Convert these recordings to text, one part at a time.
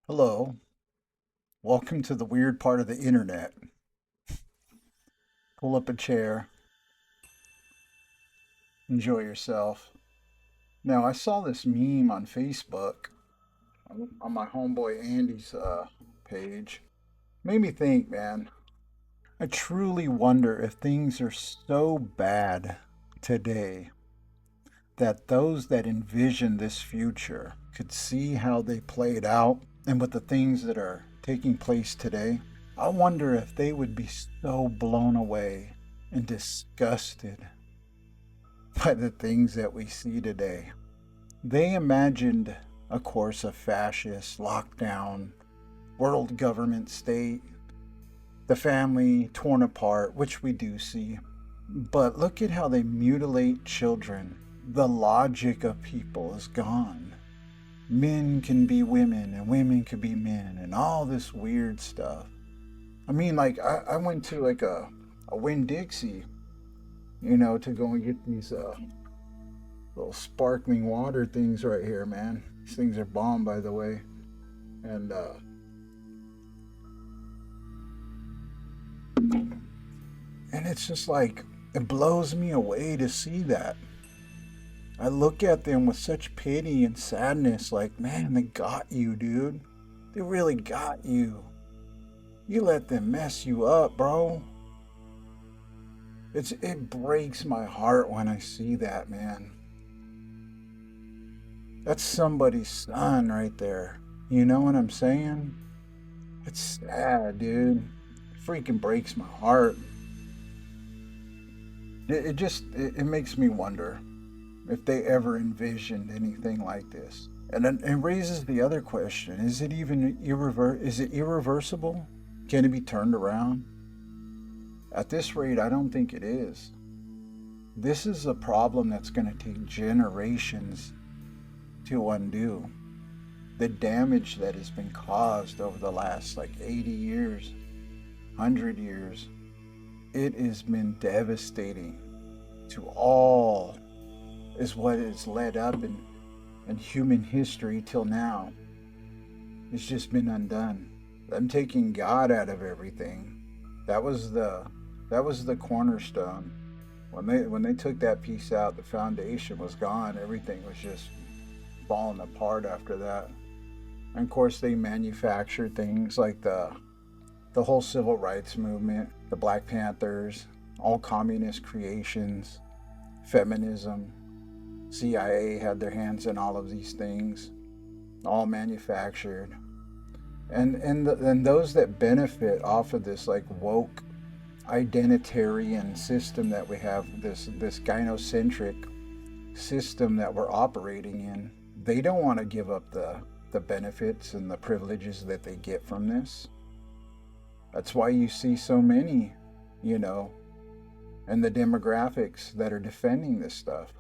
Hello, welcome to the weird part of the internet. Pull up a chair, enjoy yourself. Now, I saw this meme on Facebook on my homeboy Andy's page. Made me think, man. I truly wonder if things are so bad today that those that envision this future could see how they played out and with the things that are taking place today. I wonder if they would be so blown away and disgusted by the things that we see today. They imagined a course of fascist lockdown, world government state, the family torn apart, which we do see. But look at how they mutilate children. The logic of people is gone. Men can be women and women can be men and all this weird stuff. I mean, like, I went to like a Winn-Dixie, to go and get these little sparkling water things right here, man. These things are bomb, by the way. And it's just like, it blows me away to see that. I look at them with such pity and sadness, like, man, they got you, dude. They really got you. You let them mess you up, bro. It breaks my heart when I see that, man. That's somebody's son right there. You know what I'm saying? It's sad, dude. It freaking breaks my heart. It makes me wonder if they ever envisioned anything like this. And then it raises the other question, is it even irreversible? Can it be turned around? At this rate, I don't think it is. This is a problem that's going to take generations to undo. The damage that has been caused over the last 80 years, 100 years, it has been devastating to all is what has led up in human history till now. It's just been undone. Them taking God out of everything. That was the cornerstone. When they took that piece out, the foundation was gone. Everything was just falling apart after that. And of course, they manufactured things like the whole civil rights movement, the Black Panthers, all communist creations, feminism. CIA had their hands in all of these things, all manufactured. And those that benefit off of this woke identitarian system that we have, this gynocentric system that we're operating in, they don't want to give up the benefits and the privileges that they get from this. That's why you see so many, and the demographics that are defending this stuff.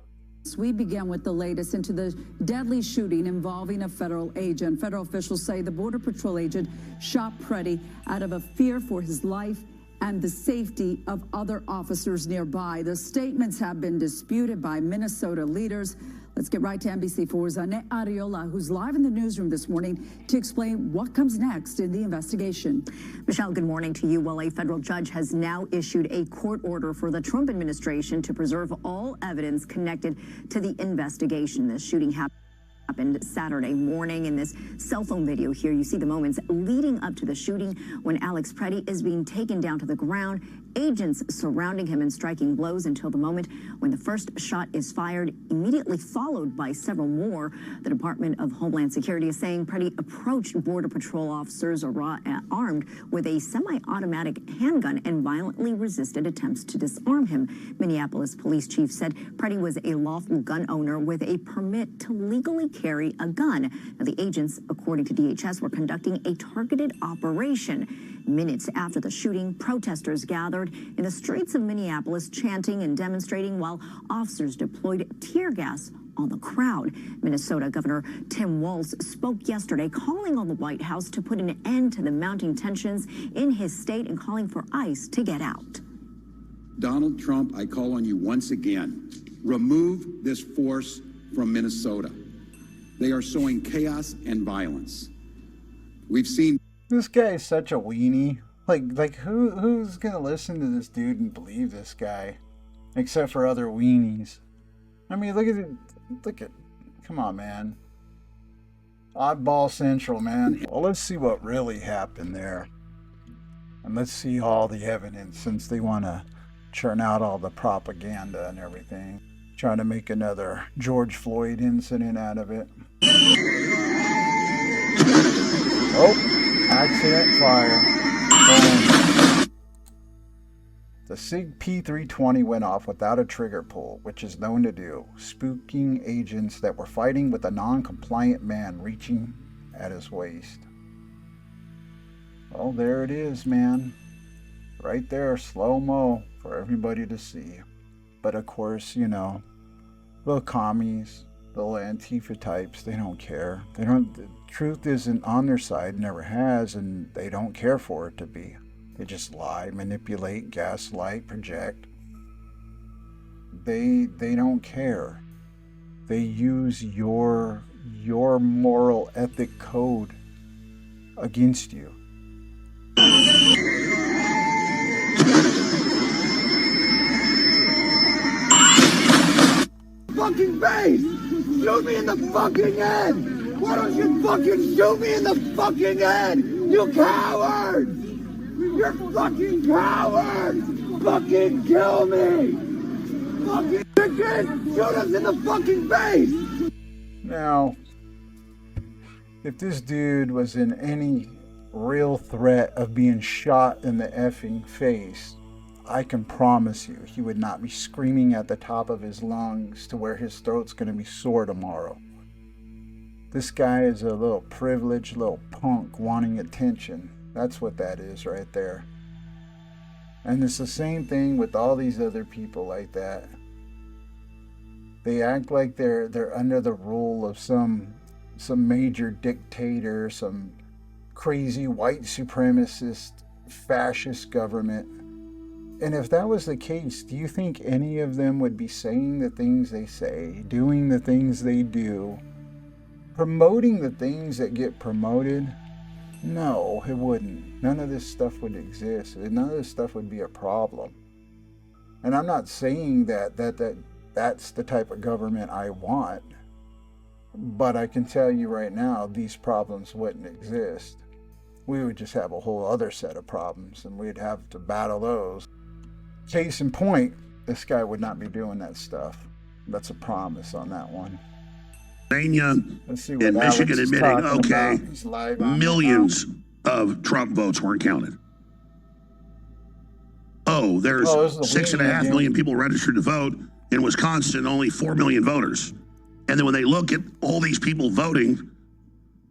We began with the latest into the deadly shooting involving a federal agent. Federal officials say the Border Patrol agent shot Preddy out of a fear for his life and the safety of other officers nearby. The statements have been disputed by Minnesota leaders. Let's get right to NBC4's Annette Ariola, who's live in the newsroom this morning to explain what comes next in the investigation. Michelle, good morning to you. Well, a federal judge has now issued a court order for the Trump administration to preserve all evidence connected to the investigation. This shooting happened Saturday morning. In this cell phone video here, you see the moments leading up to the shooting when Alex Preddy is being taken down to the ground, agents surrounding him and striking blows until the moment when the first shot is fired, immediately followed by several more. The Department of Homeland Security is saying Preddy approached Border Patrol officers armed with a semi-automatic handgun and violently resisted attempts to disarm him. Minneapolis Police Chief said Preddy was a lawful gun owner with a permit to legally carry a gun. Now, the agents, according to DHS, were conducting a targeted operation. Minutes after the shooting, protesters gathered in the streets of Minneapolis chanting and demonstrating while officers deployed tear gas on the crowd. Minnesota Governor Tim Walz spoke yesterday, calling on the White House to put an end to the mounting tensions in his state and calling for ICE to get out. Donald Trump, I call on you once again. Remove this force from Minnesota. They are sowing chaos and violence. We've seen This guy is such a weenie. Like who's gonna listen to this dude and believe this guy? Except for other weenies. I mean, look at, come on, man. Oddball Central, man. Well, let's see what really happened there. And let's see all the evidence, since they want to churn out all the propaganda and everything. Trying to make another George Floyd incident out of it. Oh, accident fire. Boom. The SIG P320 went off without a trigger pull, which is known to do, spooking agents that were fighting with a non-compliant man reaching at his waist. Oh, there it is, man. Right there, slow-mo for everybody to see. But of course, you know, little commies, little Antifa types, they don't care. The truth isn't on their side, never has, and they don't care for it to be. They just lie, manipulate, gaslight, project. They don't care. They use your moral ethic code against you. Fucking face! Shoot me in the fucking head! Why don't you fucking shoot me in the fucking head? You cowards! You're fucking cowards! Fucking kill me! Fucking chicken! Shoot us in the fucking face! Now, if this dude was in any real threat of being shot in the effing face, I can promise you he would not be screaming at the top of his lungs to where his throat's going to be sore tomorrow. This guy is a little privileged little punk wanting attention. That's what that is right there. And it's the same thing with all these other people like that. They act like they're under the rule of some major dictator, some crazy white supremacist fascist government. And if that was the case, do you think any of them would be saying the things they say, doing the things they do, promoting the things that get promoted? No, it wouldn't. None of this stuff would exist. None of this stuff would be a problem. And I'm not saying that's the type of government I want. But I can tell you right now, these problems wouldn't exist. We would just have a whole other set of problems, and we'd have to battle those. Case in point, this guy would not be doing that stuff. That's a promise on that one. Let's see what and Michigan admitting, okay, millions of Trump votes weren't counted. Oh, there's 6.5 million people registered to vote. In Wisconsin, only 4 million voters. And then when they look at all these people voting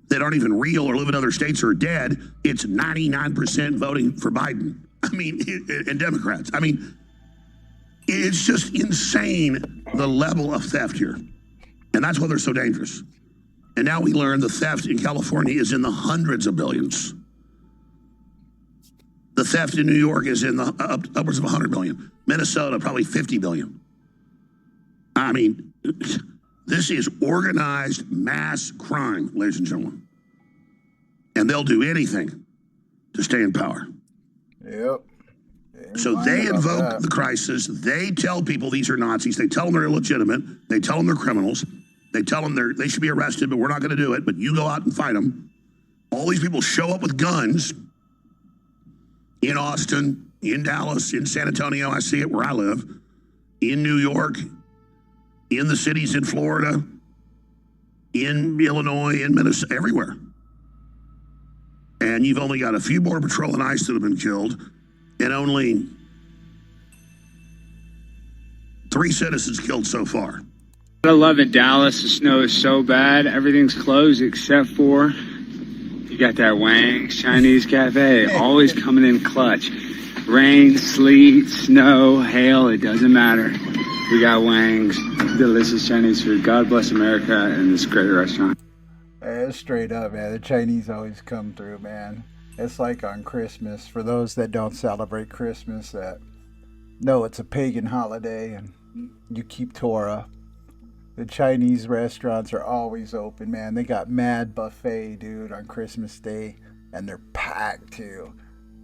that aren't even real or live in other states or are dead, it's 99% voting for Biden. I mean, and Democrats. I mean, it's just insane, the level of theft here. And that's why they're so dangerous. And now we learn the theft in California is in the hundreds of billions. The theft in New York is in the upwards of 100 billion. Minnesota, probably 50 billion. I mean, this is organized mass crime, ladies and gentlemen. And they'll do anything to stay in power. Yep. So they invoke the crisis. They tell people these are Nazis. They tell them they're illegitimate. They tell them they're criminals. They tell them they should be arrested, but we're not going to do it. But you go out and fight them. All these people show up with guns in Austin, in Dallas, in San Antonio. I see it where I live. In New York, in the cities in Florida, in Illinois, in Minnesota, everywhere. And you've only got a few Border Patrol and ICE that have been killed, and only 3 citizens killed so far. I love it, Dallas. The snow is so bad. Everything's closed except for you got that Wang's Chinese Cafe, always coming in clutch. Rain, sleet, snow, hail, it doesn't matter. We got Wang's, delicious Chinese food. God bless America and this great restaurant. Straight up, man. The Chinese always come through, man. It's like on Christmas. For those that don't celebrate Christmas, that know it's a pagan holiday and you keep Torah. The Chinese restaurants are always open, man. They got mad buffet, dude, on Christmas Day, and they're packed too.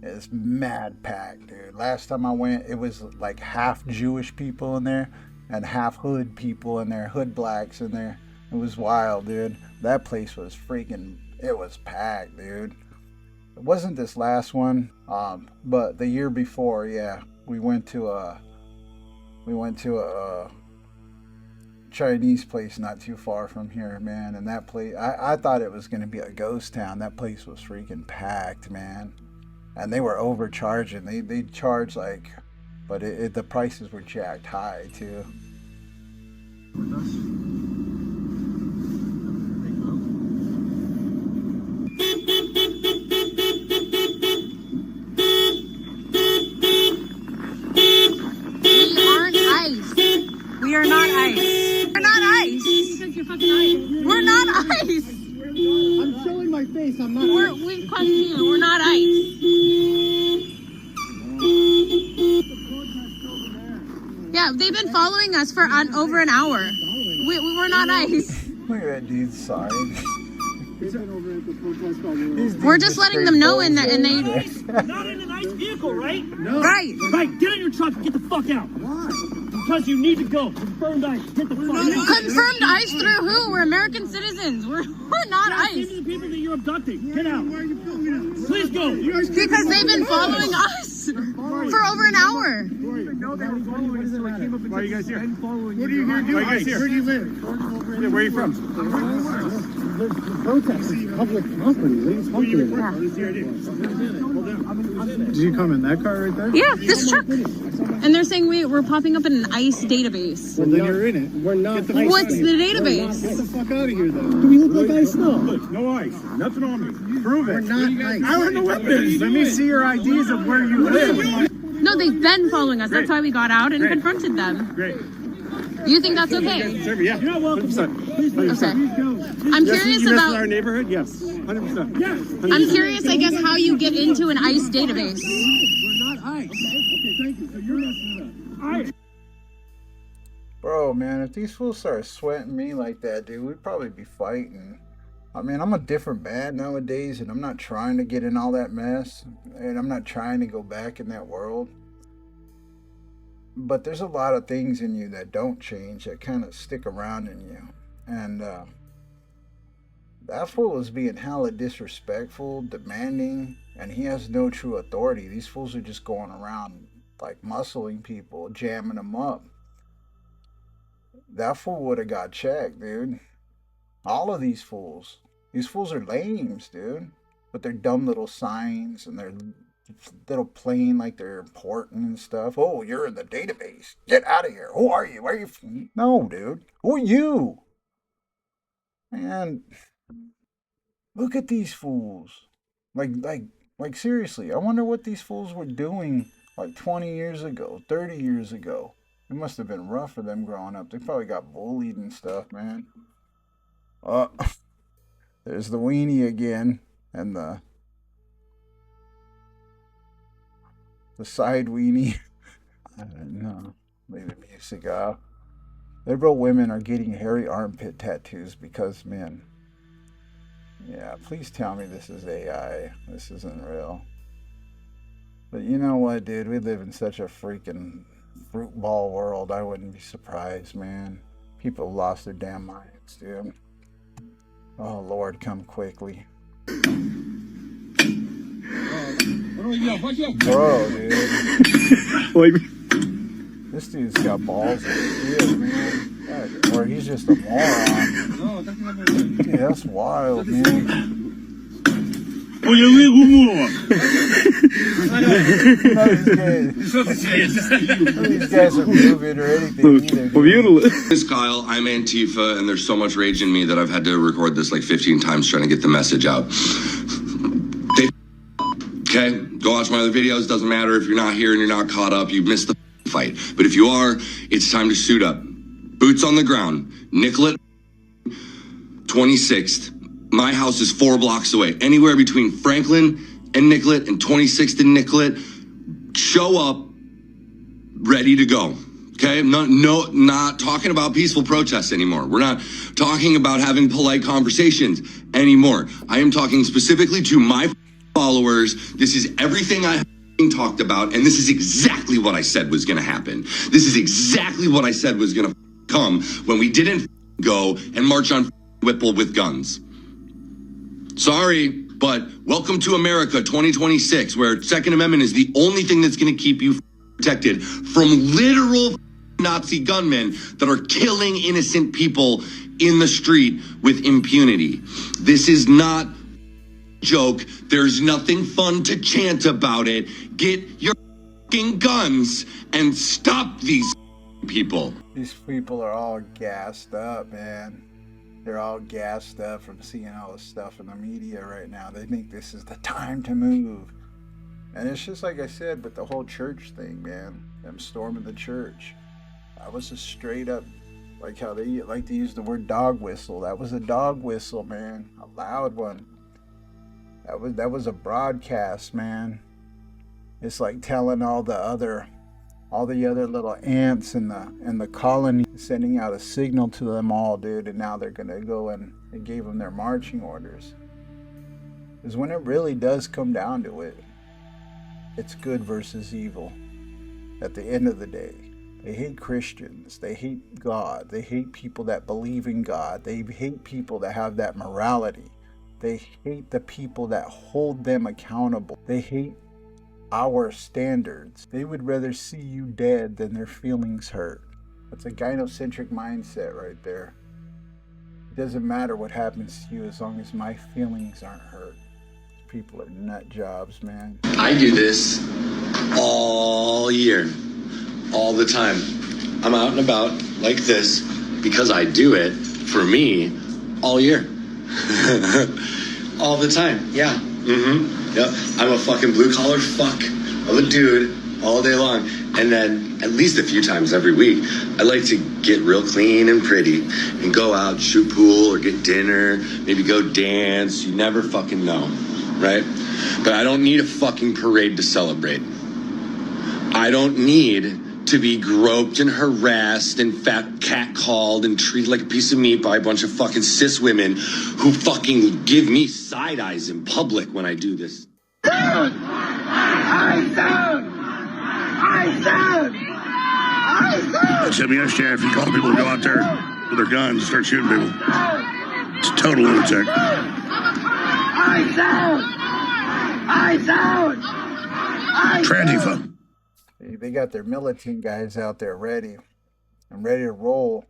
It's mad packed, dude. Last time I went, it was like half Jewish people in there and half hood people in there, hood blacks in there. It was wild, dude. That place was freaking, it was packed, dude. It wasn't this last one, but the year before, yeah, we went to a Chinese place not too far from here, man. And that place, I thought it was going to be a ghost town. That place was freaking packed, man. And they were overcharging. They charged like, but the prices were jacked high too. We are not ice. We're not ice. Because you're fucking ice. We're not ice. I'm showing my face. I'm not. We come to you. We're not ice. Yeah, they've been following us for over an hour. We're not ice. Look at that dude's sign. We're just letting them know, and they. Not in a nice vehicle, right? No. Right. Right. Get in your truck and get the fuck out. Why? Because you need to go. Confirmed ice. Get the fuck out. Confirmed ice through who? We're American citizens. We're not ice. These are the people that you're abducting. Get out. Why are you filming us? Please go. Because they've been following us for over an hour. Why are you guys here? What are you here doing? Where do you live? Where are you from? Protest is public property. Did you come in that car right there? Yeah, this truck. And they're saying we're popping up in an ICE database. Well, then you're in it. We're not. What's the database? Get the fuck out of here, then. Do we look like ice? No. Look, no ice. Nothing on me. Prove it. We're not ice. I don't know what this is. Let me see your IDs of where you live. No, they've been following us. That's why we got out and confronted them. Great. You think that's okay? Yeah. You're not welcome. 100%. Okay. I'm curious about our neighborhood. Yes. 100%. Yes. 100%. I'm curious, I guess, how you get into an ICE database. We're not ice. Okay, thank you. So you're messing it up. Ice. Bro, man, if these fools start sweating me like that, dude, we'd probably be fighting. I mean, I'm a different man nowadays, and I'm not trying to get in all that mess, and I'm not trying to go back in that world. But there's a lot of things in you that don't change, that kind of stick around in you. And that fool is being hella disrespectful, demanding, and he has no true authority. These fools are just going around like muscling people, jamming them up. That fool would have got checked, dude. All of these fools. These fools are lames, dude. With their dumb little signs and their little playing like they're important and stuff. Oh, you're in the database. Get out of here. Who are you? Where are you from? No, dude. Who are you? Man, look at these fools. Like seriously, I wonder what these fools were doing like 20 years ago, 30 years ago. It must have been rough for them growing up. They probably got bullied and stuff, man. There's the weenie again, and the side weenie. I don't know. Leave the music off. Liberal women are getting hairy armpit tattoos because men. Yeah, please tell me this is AI. This isn't real. But you know what, dude? We live in such a freaking fruit ball world. I wouldn't be surprised, man. People lost their damn minds, dude. Oh, Lord, come quickly. Bro, dude. This dude's got balls of steel, man. Or he's just a moron. Dude, that's wild, man. None of these guys are moving or anything either. This is Kyle, I'm Antifa, and there's so much rage in me that I've had to record this like 15 times trying to get the message out. Okay, go watch my other videos. Doesn't matter if you're not here and you're not caught up. You missed the fight. But if you are, it's time to suit up. Boots on the ground. Nicollet, 26th. My house is 4 blocks away. Anywhere between Franklin and Nicollet and 26th and Nicollet. Show up, ready to go. Okay, not talking about peaceful protests anymore. We're not talking about having polite conversations anymore. I am talking specifically to my followers. This is everything I talked about, and this is exactly what I said was going to happen. This is exactly what I said was going to come when we didn't go and march on Whipple with guns. Sorry, but welcome to America 2026, where Second Amendment is the only thing that's going to keep you protected from literal Nazi gunmen that are killing innocent people in the street with impunity. This is not a joke. There's nothing fun to chant about it. Get your fucking guns and stop these people. These people are all gassed up, man. They're all gassed up from seeing all this stuff in the media right now. They think this is the time to move. And it's just like I said with the whole church thing, man. Them storming the church. That was a straight up, like how they like to use the word dog whistle. That was a dog whistle, man. A loud one. That was a broadcast, man. It's like telling all the other little ants in the colony, sending out a signal to them all, dude. And now they're gonna go and they gave them their marching orders. Because when it really does come down to it, it's good versus evil. At the end of the day, they hate Christians. They hate God. They hate people that believe in God. They hate people that have that morality. They hate the people that hold them accountable. They hate our standards. They would rather see you dead than their feelings hurt. That's a gynocentric mindset right there. It doesn't matter what happens to you as long as my feelings aren't hurt. People are nut jobs, man. I do this all year, all the time. I'm out and about like this because I do it for me all year. All the time, yeah. Yep, I'm a fucking blue collar fuck of a dude all day long. And then at least a few times every week, I like to get real clean and pretty and go out, shoot pool or get dinner, maybe go dance. You never fucking know, right? But I don't need a fucking parade to celebrate. I don't need to be groped and harassed and catcalled and treated like a piece of meat by a bunch of fucking cis women who fucking give me side eyes in public when I do this. I Send me a share if you call people to go out there with their guns and start shooting people. It's a total lunatic. Transifa. They got their militant guys out there ready to roll.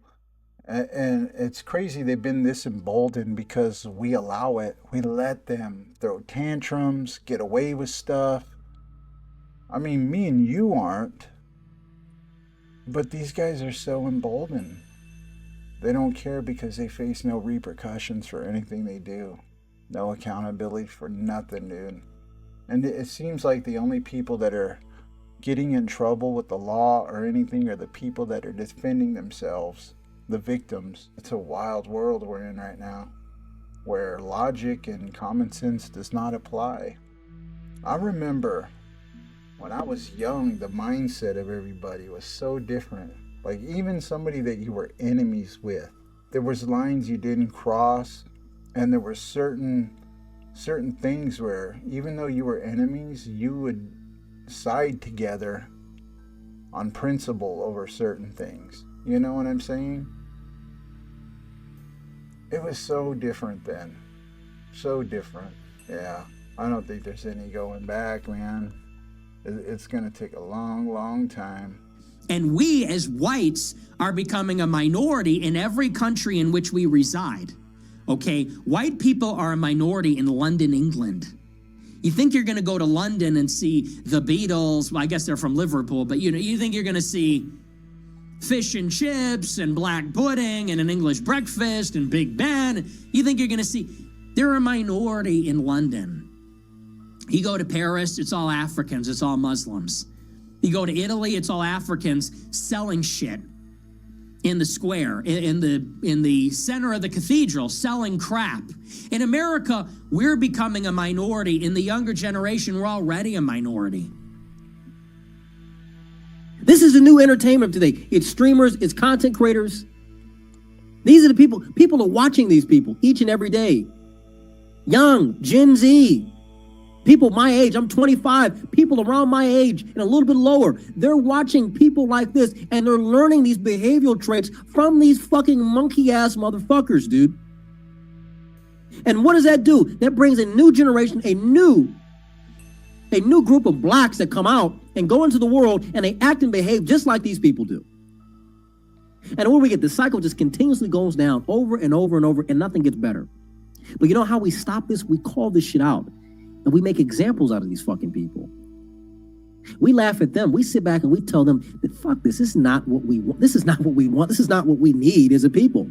And it's crazy they've been this emboldened because we allow it. We let them throw tantrums, get away with stuff. I mean, me and you aren't. But these guys are so emboldened. They don't care because they face no repercussions for anything they do. No accountability for nothing, dude. And it seems like the only people that are getting in trouble with the law or anything are the people that are defending themselves, the victims. It's a wild world we're in right now, where logic and common sense does not apply. I remember when I was young, the mindset of everybody was so different. Like even somebody that you were enemies with, there was lines you didn't cross, and there were certain things where even though you were enemies, you would side together on principle over certain things. You know what I'm saying? It was so different then. So different. Yeah. I don't think there's any going back, man. It's going to take a long, long time. And we as whites are becoming a minority in every country in which we reside. Okay? White people are a minority in London, England. You think you're going to go to London and see the Beatles? Well, I guess they're from Liverpool, but you think you're going to see fish and chips and black pudding and an English breakfast and Big Ben. You think you're going to see... They're a minority in London. You go to Paris, it's all Africans, it's all Muslims. You go to Italy, it's all Africans selling shit in the square, in the center of the cathedral, selling crap. In America, we're becoming a minority. In the younger generation, we're already a minority. This is the new entertainment today. It's streamers, it's content creators. These are the people. People are watching these people each and every day. Young, Gen Z, people my age. I'm 25. People around my age and a little bit lower. They're watching people like this and they're learning these behavioral traits from these fucking monkey ass motherfuckers, dude. And what does that do? That brings a new generation, a new group of blacks that come out and go into the world and they act and behave just like these people do. And when we get, the cycle just continuously goes down over and over and over and nothing gets better. But you know how we stop this? We call this shit out and we make examples out of these fucking people. We laugh at them. We sit back and we tell them that fuck this. This is not what we want. This is not what we want. This is not what we need as a people.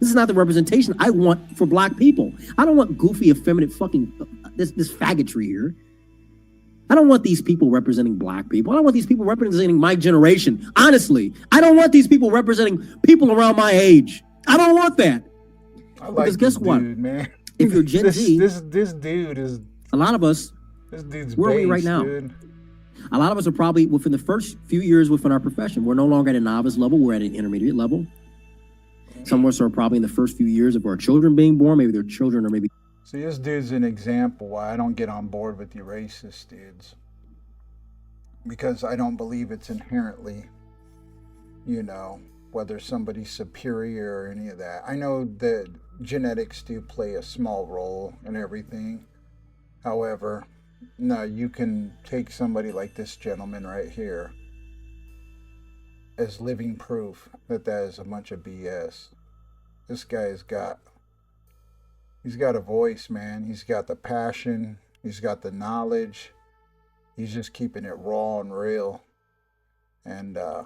This is not the representation I want for black people. I don't want goofy, effeminate fucking this faggotry here. I don't want these people representing black people. I don't want these people representing my generation. Honestly, I don't want these people representing people around my age. I don't want that. Because guess what? Dude, man. If you're Gen Z, this dude is a lot of us. This dude's where are we right now? Dude. A lot of us are probably within the first few years within our profession. We're no longer at a novice level. We're at an intermediate level. Some of us are probably in the first few years of our children being born. Maybe their children, or maybe. See, this dude's an example why I don't get on board with you racist dudes. Because I don't believe it's inherently, whether somebody's superior or any of that. I know that genetics do play a small role in everything. However, no, you can take somebody like this gentleman right here as living proof that is a bunch of BS. This guy's he's got a voice, man. He's got the passion. He's got the knowledge. He's just keeping it raw and real. And I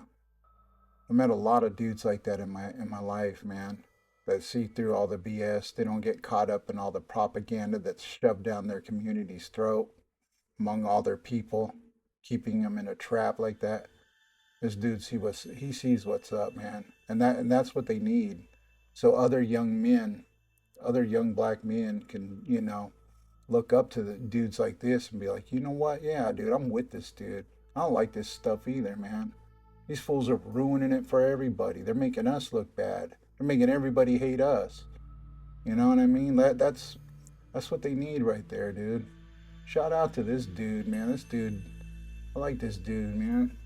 met a lot of dudes like that in my life, man, that see through all the BS. They don't get caught up in all the propaganda that's shoved down their community's throat among all their people, keeping them in a trap like that. This dude he sees what's up, man. And that's what they need. So other young black men can, look up to the dudes like this and be like, you know what? Yeah, dude, I'm with this dude. I don't like this stuff either, man. These fools are ruining it for everybody. They're making us look bad. They're making everybody hate us. You know what I mean? That's what they need right there, dude. Shout out to this dude, man. I like this dude, man.